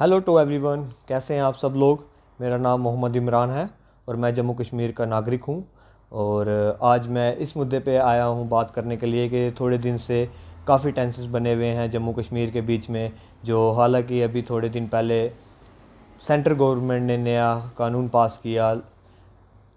Hello to everyone, कैसे हैं आप सब लोग। मेरा नाम मोहम्मद इमरान है और मैं जम्मू कश्मीर का नागरिक हूं। और आज मैं इस मुद्दे पे आया हूं बात करने के लिए कि थोड़े दिन से काफ़ी टेंसेस बने हुए हैं जम्मू कश्मीर के बीच में। जो हालांकि अभी थोड़े दिन पहले सेंट्रल गवर्नमेंट ने नया कानून पास किया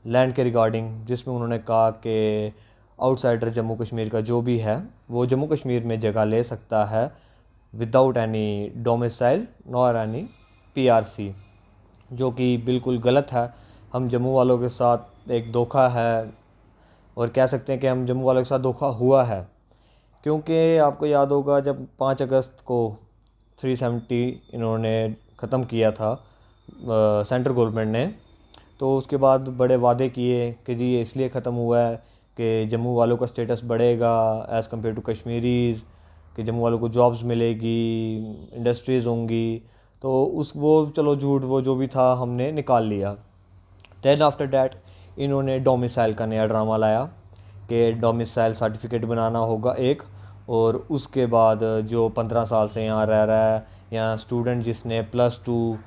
लैंड के रिगार्डिंग, जिसमें उन्होंने कहा कि आउटसाइडर जम्मू कश्मीर का जो भी है वो जम्मू कश्मीर में जगह ले सकता है without any domicile nor any PRC, जो कि बिल्कुल गलत है। हम जम्मू वालों के साथ एक धोखा है और कह सकते हैं कि हम जम्मू वालों के साथ धोखा हुआ है, क्योंकि आपको याद होगा जब 5 अगस्त को 370 इन्होंने ख़त्म किया था सेंट्रल गवर्नमेंट ने, तो उसके बाद बड़े वादे किए कि जी ये इसलिए ख़त्म हुआ है कि जम्मू वालों का स्टेटस बढ़ेगा एज़ कम्पेयर टू कश्मीरीज़, कि जम्मू वालों को जॉब्स मिलेगी, इंडस्ट्रीज़ होंगी। तो उस वो चलो झूठ वो जो भी था हमने निकाल लिया। दैन आफ्टर डैट इन्होंने डोमिसाइल का नया ड्रामा लाया कि डोमिसाइल सर्टिफिकेट बनाना होगा एक, और उसके बाद जो 15 साल से यहाँ रह रहा है या स्टूडेंट जिसने +2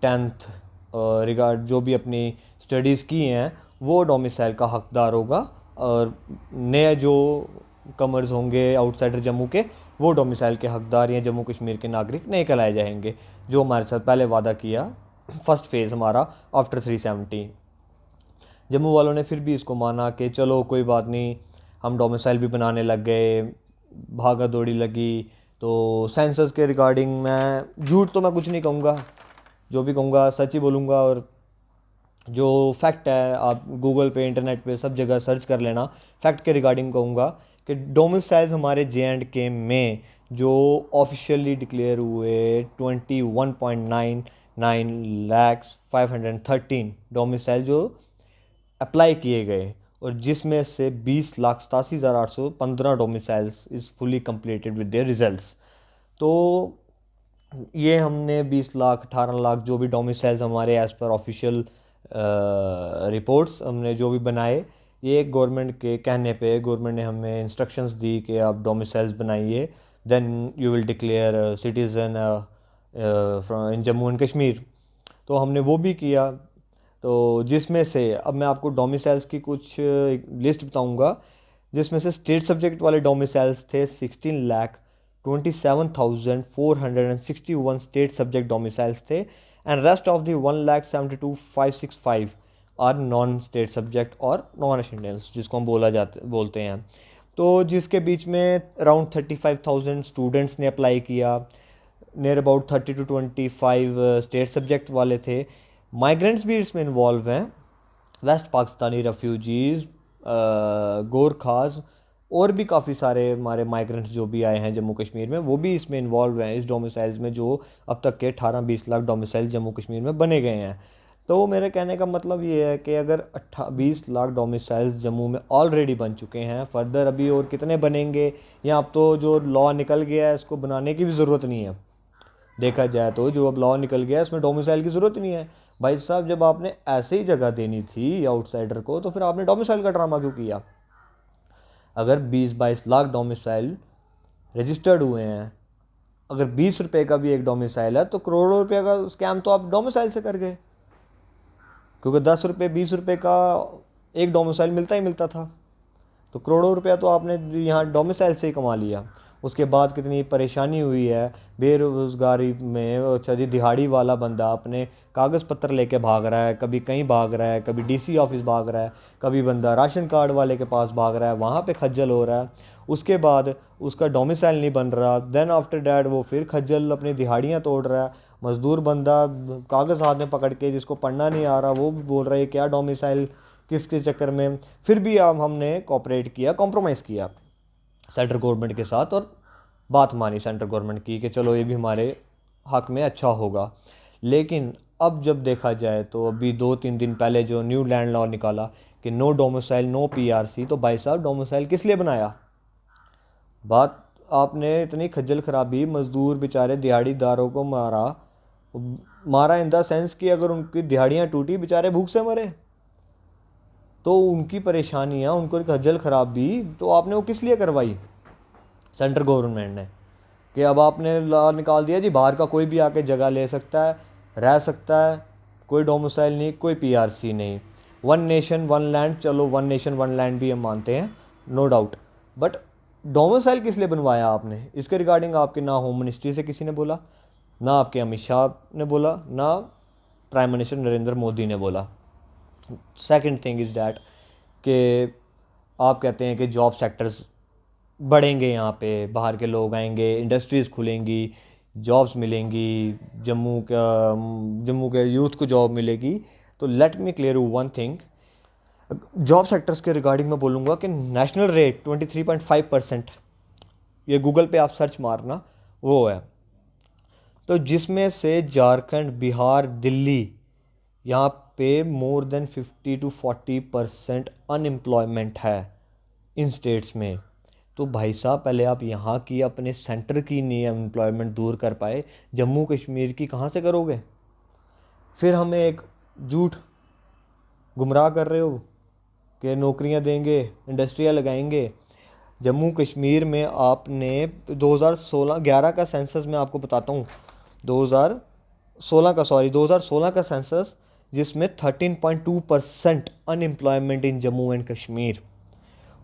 10th रिगार्ड जो भी अपनी स्टडीज़ की हैं वो डोमिसाइल का हकदार होगा। और नए जो कमर्स होंगे आउटसाइडर जम्मू के वो डोमिसाइल के हकदार या जम्मू कश्मीर के नागरिक नहीं कहलाए जाएंगे, जो हमारे साथ पहले वादा किया फर्स्ट फेज़ हमारा आफ्टर 370। जम्मू वालों ने फिर भी इसको माना कि चलो कोई बात नहीं, हम डोमिसाइल भी बनाने लग गए, भागा दौड़ी लगी। तो सेंसस के रिगार्डिंग मैं झूठ तो मैं कुछ नहीं कहूँगा, जो भी कहूँगा सच ही बोलूँगा। और जो फैक्ट है आप गूगल पे इंटरनेट पे सब जगह सर्च कर लेना, फैक्ट के रिगार्डिंग कहूँगा कि डोमिसाइल्स हमारे JNK में जो ऑफिशियली डिक्लेयर हुए 21.99 लैक्स 513 डोमिसाइल जो अप्लाई किए गए, और जिसमें से 20,87,815 domiciles is fully completed with their results. तो ये हमने 20 लाख 18 लाख जो भी डोमिसाइल्स हमारे एज़ पर ऑफिशियल रिपोर्ट्स हमने जो भी बनाए, ये गवर्नमेंट के कहने पे गवर्नमेंट ने हमें इंस्ट्रक्शंस दी कि आप डोमिसाइल्स बनाइए, then you will declare citizen from in Jammu and Kashmir. तो हमने वो भी किया। तो जिसमें से अब मैं आपको डोमिसाइल्स की कुछ लिस्ट बताऊंगा, जिसमें से स्टेट सब्जेक्ट वाले डोमिसाइल्स थे 16,27,461 स्टेट सब्जेक्ट डोमिसाइल्स थे, and rest of the 1,72,565 are non state subject और नॉन रेसिडेंट्स जिसको हम बोलते हैं। तो जिसके बीच में अराउंड 35,000 स्टूडेंट्स ने अप्लाई किया, near about 30 to 25 state subject वाले थे। माइग्रेंट्स भी इसमें इन्वॉल्व हैं, वेस्ट पाकिस्तानी रेफ्यूजीज़, गोरखाज और भी काफ़ी सारे हमारे माइग्रेंट्स जो भी आए हैं जम्मू कश्मीर में वो भी इसमें इन्वॉल्व हैं इस डोमिसाइल्स में, जो अब तक के 18-20 लाख डोमिसाइल जम्मू कश्मीर में बने गए हैं। तो मेरे कहने का मतलब ये है कि अगर 20 लाख डोमिसाइल्स जम्मू में ऑलरेडी बन चुके हैं, फर्दर अभी और कितने बनेंगे, या अब तो जो लॉ निकल गया है इसको बनाने की भी ज़रूरत नहीं है। देखा जाए तो जो अब लॉ निकल गया है इसमें डोमिसाइल की ज़रूरत नहीं है। भाई साहब जब आपने ऐसे ही जगह देनी थी आउटसाइडर को तो फिर आपने डोमिसाइल का ड्रामा क्यों किया। अगर 20-22 लाख डोमिसाइल रजिस्टर्ड हुए हैं, अगर 20 रुपये का भी एक डोमिसाइल है तो करोड़ों रुपये का स्कैम तो आप डोमिसाइल से कर गए, क्योंकि 10 रुपये 20 रुपये का एक डोमिसाइल मिलता ही मिलता था। तो करोड़ों रुपया तो आपने यहाँ डोमिसाइल से ही कमा लिया। उसके बाद कितनी परेशानी हुई है बेरोज़गारी में। अच्छा जी, दिहाड़ी वाला बंदा अपने कागज़ पत्र लेके भाग रहा है, कभी कहीं भाग रहा है, कभी DC ऑफिस भाग रहा है, कभी बंदा राशन कार्ड वाले के पास भाग रहा है, वहाँ पे खज्जल हो रहा है। उसके बाद उसका डोमिसाइल नहीं बन रहा, देन आफ्टर डैट वो फिर खज्जल अपनी दिहाड़ियाँ तोड़ रहा है। मज़दूर बंदा कागज़ हाथ में पकड़ के जिसको पढ़ना नहीं आ रहा वो भी बोल रहा है क्या डोमिसाइल किसके चक्कर में। फिर भी अब हमने कॉपरेट किया, कॉम्प्रोमाइज़ किया सेंट्रल गवर्नमेंट के साथ, और बात मानी सेंट्रल गवर्नमेंट की कि चलो ये भी हमारे हक में अच्छा होगा। लेकिन अब जब देखा जाए तो अभी 2-3 दिन पहले जो न्यू लैंड लॉ निकाला कि नो डोमिसाइल नो पीआरसी, तो भाई साहब डोमिसाइल किस लिए बनाया। बात आपने इतनी खज्जल खराबी, मज़दूर बेचारे दिहाड़ीदारों को मारा, मारा इन द सेंस कि अगर उनकी दिहाड़ियाँ टूटी बेचारे भूख से मरे, तो उनकी परेशानियाँ उनको खज्जल खराबी तो आपने वो किस लिए करवाई सेंट्रल गवर्नमेंट ने। कि अब आपने लॉ निकाल दिया जी बाहर का कोई भी आके जगह ले सकता है, रह सकता है, कोई डोमिसाइल नहीं, कोई पीआरसी नहीं, वन नेशन वन लैंड। चलो वन नेशन वन लैंड भी हम मानते हैं, नो डाउट, बट डोमिसाइल किस लिए बनवाया आपने? इसके रिगार्डिंग आपके ना होम मिनिस्ट्री से किसी ने बोला, ना आपके अमित शाह ने बोला, ना प्राइम मिनिस्टर नरेंद्र मोदी ने बोला। सेकंड थिंग इज़ डैट कि आप कहते हैं कि जॉब सेक्टर्स बढ़ेंगे, यहाँ पे बाहर के लोग आएंगे, इंडस्ट्रीज़ खुलेंगी, जॉब्स मिलेंगी, जम्मू के यूथ को जॉब मिलेगी। तो let me clear you one thing, job sectors के रिगार्डिंग मैं बोलूँगा कि नेशनल रेट 23.5%, ये गूगल पे आप सर्च मारना, वो है। तो जिसमें से झारखंड, बिहार, दिल्ली, यहाँ पे मोर देन 50 to 40% अनएम्प्लॉयमेंट है इन स्टेट्स में। तो भाई साहब पहले आप यहाँ की अपने सेंटर की नहीं एम्प्लॉयमेंट दूर कर पाए, जम्मू कश्मीर की कहाँ से करोगे? फिर हमें एक झूठ गुमराह कर रहे हो कि नौकरियाँ देंगे, इंडस्ट्रियाँ लगाएंगे। जम्मू कश्मीर में आपने 2011 का सेंसस मैं आपको बताता हूँ, 2016 का सेंसस, जिसमें 13.2% unemployment in Jammu and Kashmir.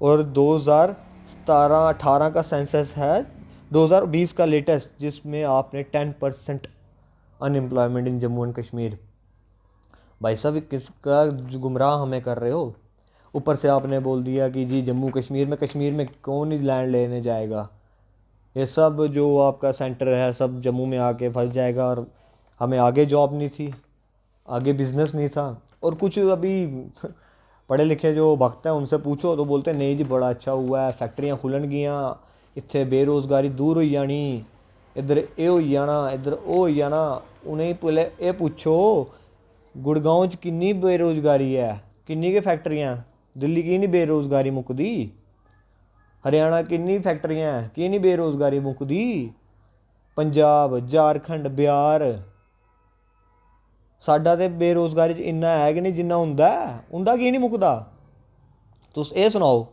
और 2017-18 का सेंसस है, 2020 का लेटेस्ट, जिसमें आपने 10% unemployment in Jammu and Kashmir. भाई साहब किसका गुमराह हमें कर रहे हो? ऊपर से आपने बोल दिया कि जी जम्मू कश्मीर में कौन ही लैंड लेने जाएगा, ये सब जो आपका सेंटर है सब जम्मू में आके फंस जाएगा, और हमें आगे जॉब नहीं थी, आगे बिजनेस नहीं था। और कुछ अभी पढ़े लिखे जो भक्त हैं उनसे पूछो तो बोलते हैं नहीं जी बड़ा अच्छा हुआ है, फैक्ट्रियाँ खुलन गियाँ, इत्थे बेरोज़गारी दूर होई जानी, इधर ये होई जाना, इधर वो होई जाना। उन्हें पहले ये पूछो गुड़गांव च किन्नी बेरोज़गारी है, किन्नी के फैक्ट्रियाँ, दिल्ली की नहीं बेरोज़गारी मुकदी, हरियाणा किन्नी फैक्ट्रियाँ हैं, की नहीं बेरोज़गारी मुकदी, पंजाब, झारखंड, बिहार, साडा ते बेरोज़गारी च इन्ना है कि नहीं जिन्ना उंदा की नहीं मुकदा? तुस ये सुनाओ।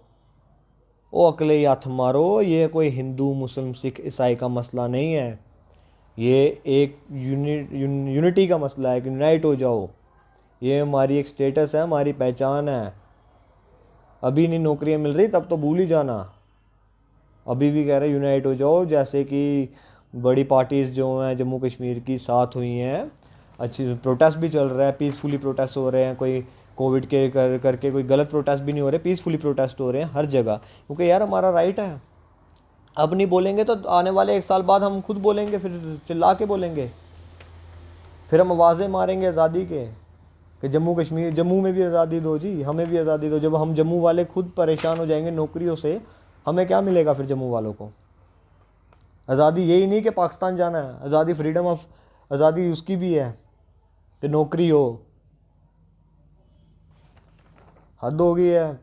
ओ अकले ही हत्थ मारो, ये कोई हिंदू मुस्लिम सिख ईसाई का मसला नहीं है, ये एक यूनिटी का मसला है कि यूनाइट हो जाओ। ये हमारी एक स्टेटस है, हमारी पहचान है। अभी नहीं नौकरियां मिल रही तब तो भूल ही जाना, अभी भी कह रहे यूनाइट हो जाओ। जैसे कि बड़ी पार्टीज़ जो हैं जम्मू कश्मीर की साथ हुई हैं, अच्छी प्रोटेस्ट भी चल रहा है, पीसफुली प्रोटेस्ट हो रहे हैं, कोई कोविड के करके कोई गलत प्रोटेस्ट भी नहीं हो रहे, पीसफुली प्रोटेस्ट हो रहे हैं हर जगह, क्योंकि यार हमारा राइट है। अब नहीं बोलेंगे तो आने वाले 1 साल बाद हम खुद बोलेंगे, फिर चिल्ला के बोलेंगे, फिर हम आवाज़ें मारेंगे आज़ादी के कि जम्मू में भी आज़ादी दो जी, हमें भी आज़ादी दो। जब हम जम्मू वाले खुद परेशान हो जाएंगे नौकरियों से, हमें क्या मिलेगा फिर जम्मू वालों को? आज़ादी यही नहीं कि पाकिस्तान जाना है, आज़ादी फ्रीडम ऑफ, आज़ादी उसकी भी है कि नौकरी हो। हद हो गई है।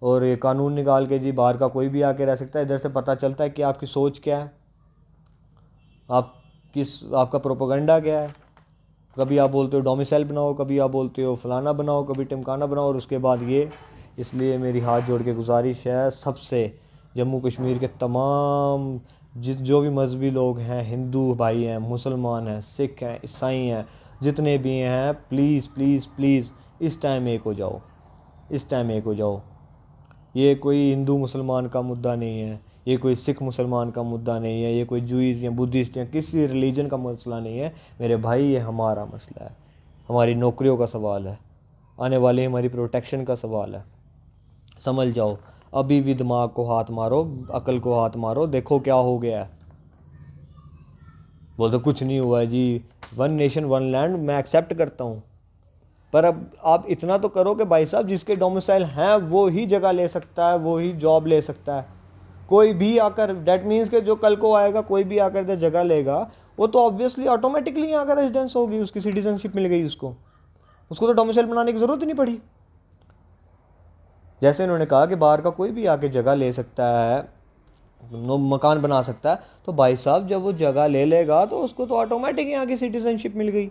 और ये कानून निकाल के जी बाहर का कोई भी आके रह सकता है, इधर से पता चलता है कि आपकी सोच क्या है, आपका प्रोपेगेंडा क्या है। कभी आप बोलते हो डोमिसाइल बनाओ, कभी आप बोलते हो फलाना बनाओ, कभी टिमकाना बनाओ, और उसके बाद ये। इसलिए मेरी हाथ जोड़ के गुजारिश है सबसे, जम्मू कश्मीर के तमाम जो भी मजहबी लोग हैं, हिंदू भाई हैं, मुसलमान हैं, सिख हैं, ईसाई हैं, जितने भी हैं, प्लीज़ प्लीज़ प्लीज़ इस टाइम एक हो जाओ, इस टाइम एक हो जाओ। ये कोई हिंदू मुसलमान का मुद्दा नहीं है, ये कोई सिख मुसलमान का मुद्दा नहीं है, ये कोई जूइस या बुद्धिस्ट या किसी रिलीजन का मसला नहीं है मेरे भाई, ये हमारा मसला है, हमारी नौकरियों का सवाल है, आने वाली हमारी प्रोटेक्शन का सवाल है। समझ जाओ, अभी भी दिमाग को हाथ मारो, अकल को हाथ मारो, देखो क्या हो गया है। बोलते कुछ नहीं हुआ है जी, वन नेशन वन लैंड मैं एक्सेप्ट करता हूँ, पर अब आप इतना तो करो कि भाई साहब जिसके डोमिसाइल हैं वो ही जगह ले सकता है, वो ही जॉब ले सकता है। कोई भी आकर, डैट मीन्स के जो कल को आएगा कोई भी आकर जो जगह लेगा, वो तो ऑब्वियसली ऑटोमेटिकली यहाँ का रेजिडेंस होगी, उसकी सिटीजनशिप मिल गई उसको तो डोमिसाइल बनाने की ज़रूरत ही नहीं पड़ी। जैसे इन्होंने कहा कि बाहर का कोई भी आके जगह ले सकता है, मकान बना सकता है, तो भाई साहब जब वो जगह ले लेगा तो उसको तो ऑटोमेटिक यहाँ की सिटीजनशिप मिल गई।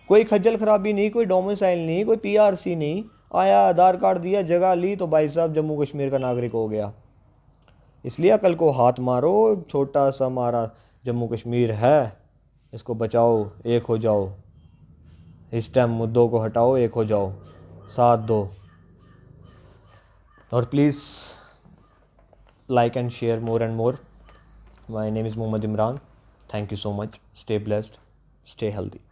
कोई खज्जल खराबी नहीं, कोई डोमिसाइल नहीं, कोई पीआरसी नहीं, आया आधार कार्ड दिया, जगह ली, तो भाई साहब जम्मू कश्मीर का नागरिक हो गया। इसलिए अकल को हाथ मारो, छोटा सा हमारा जम्मू कश्मीर है, इसको बचाओ, एक हो जाओ, इस टाइम मुद्दों को हटाओ, एक हो जाओ, साथ दो। और please like and share more and more. My name is Mohammad Imran. Thank you so much. Stay blessed. Stay healthy.